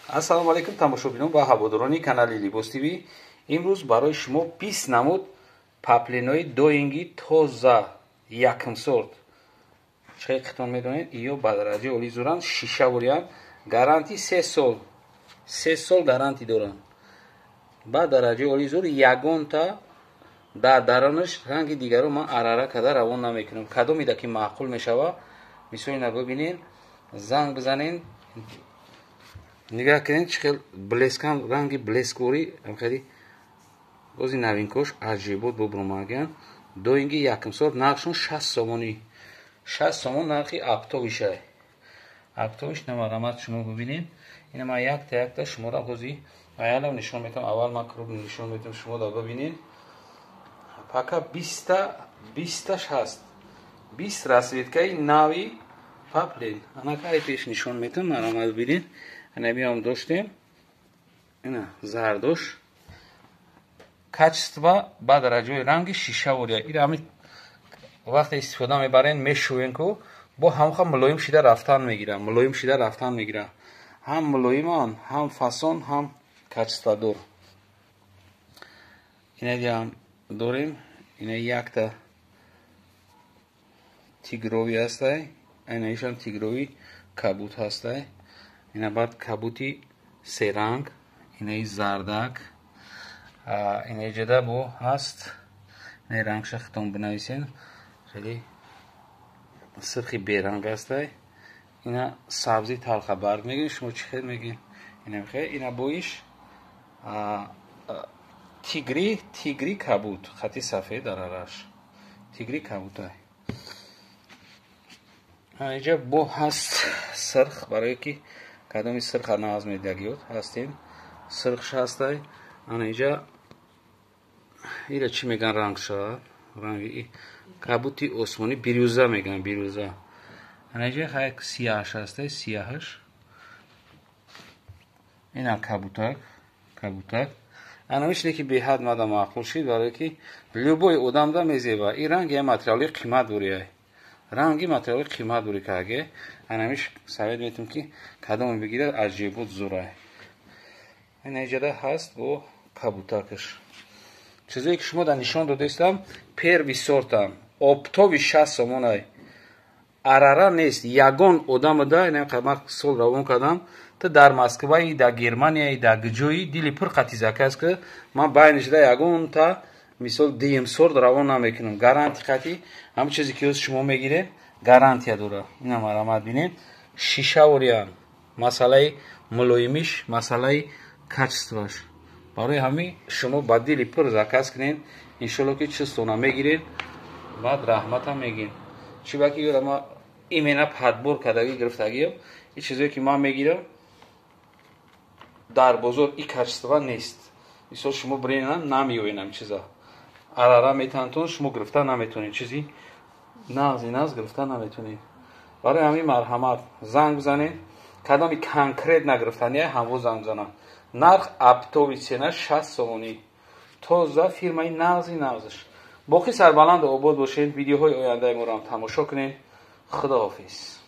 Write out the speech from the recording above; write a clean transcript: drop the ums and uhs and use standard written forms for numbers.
ассалому алайкум тамошобинон ва ҳаводорони канали Libos TV. имрӯз барои шумо 20 намуд паплинои доинги тоза якм сорт чайқитон медонед ё ба дараҷаи олӣ зуранд, шишавуриянд, гарантӣ 3 сол. 3 сол гарантӣ доранд. Ба дараҷаи олӣ зур ягонта дар даронаш ранги дигаро ман арара када равон намекунам. Кадомида ки маъқул мешава, мисоли на бибинед, занг бизанед, нигаҳ кунед чӣ хел блескан, ранги блескворӣ амхели бози навинкош аҷибот бубромаган. Доинги якм сорт, нархшон 60 сомонӣ. 60 сомон нархи аптовишай. Аптовиш намарамат шумо бибинед. Ина ман якта шумора ҳозир аялам нишон метам. Аввал ман крупно нишон метам, шумо да бибинед. Пока 20 ҳаст. 20 расветкаи нави паплин. Анакай пеш нишон метам, марамат бибинед. Ана миам доштем. Ина зардош. Качество ба дараҷаи ранги шишавория. Ира ҳамин вақте истифода мебарен мешӯен ку бо ҳамха мулоим шида рафтан мегирад. Мулоим шида рафтан мегирад. Ҳам мулоиман, ҳам фасон, ҳам качестводор. Ина диам дорем. Ина якта тигрови ҳастай. Ина ишам тигрови кабут ҳастай. Ина баъд кабути серанг. Ина зардак. Ина иҷада бо ҳаст. Ина рангша хитон бинависен. Хеле сирхи беранг ҳастай. Ина сабзи талха барг мегин. Шумо чӣ хел мегин? Ина мехоҳед. Ина боиш тигри кабут. Хати сафед дарараш. Тигри кабутай. Инҷа бо ҳаст сирх, барое ки кадоми сирха нағз медагиёд ҳастем. Сирхш ҳастай. Ана инҷа ира чӣ меган рангша? Ранги кабути осмонӣ бирюза меган, бирюза. Ана инҷа хаяк сияҳаш ҳастай, сияҳаш. Ина кабутак. Ана мишле ки беҳад мада маъқул шид, барое ки любой одамда мезеба. И ранги я материали қимат бурияй. Ранги материали қимат бури каге. Ана миш савед метам ки кадоме бигирад аҷибот зурай. Ина иҷада ҳаст бо кабутакаш. Чизое ки шумо дар нишон додастам, перви сортам. Оптови 60 сомонай. Арара нест. Ягон одамда ина қамар сол равон кардам. Та дар Москва, дар Германия, дар гуҷои дили пур қатизак аст ки ман байнишда ягон та мисол дим сорт равон намекунам. Гаранти қати ҳама чизе ки ҳоз шумо мегиред гарантия дора. Ина марамат бинед. Шишавориян. Масъалаи мулоимиш, масъалаи качестваш. барои ҳамин шумо ба дили пур заказ кунед. иншоалло ки чистона мегиред. баъд раҳматам мегин. чиба ки ёдама имена падбор кадаги гирифтагиам. ин чизое ки ман мегирам дар бозор и качества нест. мисол шумо биринан намеёенам чиза. арара метантон шумо гирифта наметонед. чизи нағз гирифта наметонед. барои ҳамин марҳамат занг бизанед. кадоми конкрет нагирифтания ҳамво занг бизанам. нарх аптови цена 60 сомонӣ. тоза фирмаи нағзиш. боқӣ сарбаланду обод бошед. видеоҳои ояндаи моро ҳам тамошо кунед. худоҳофиз.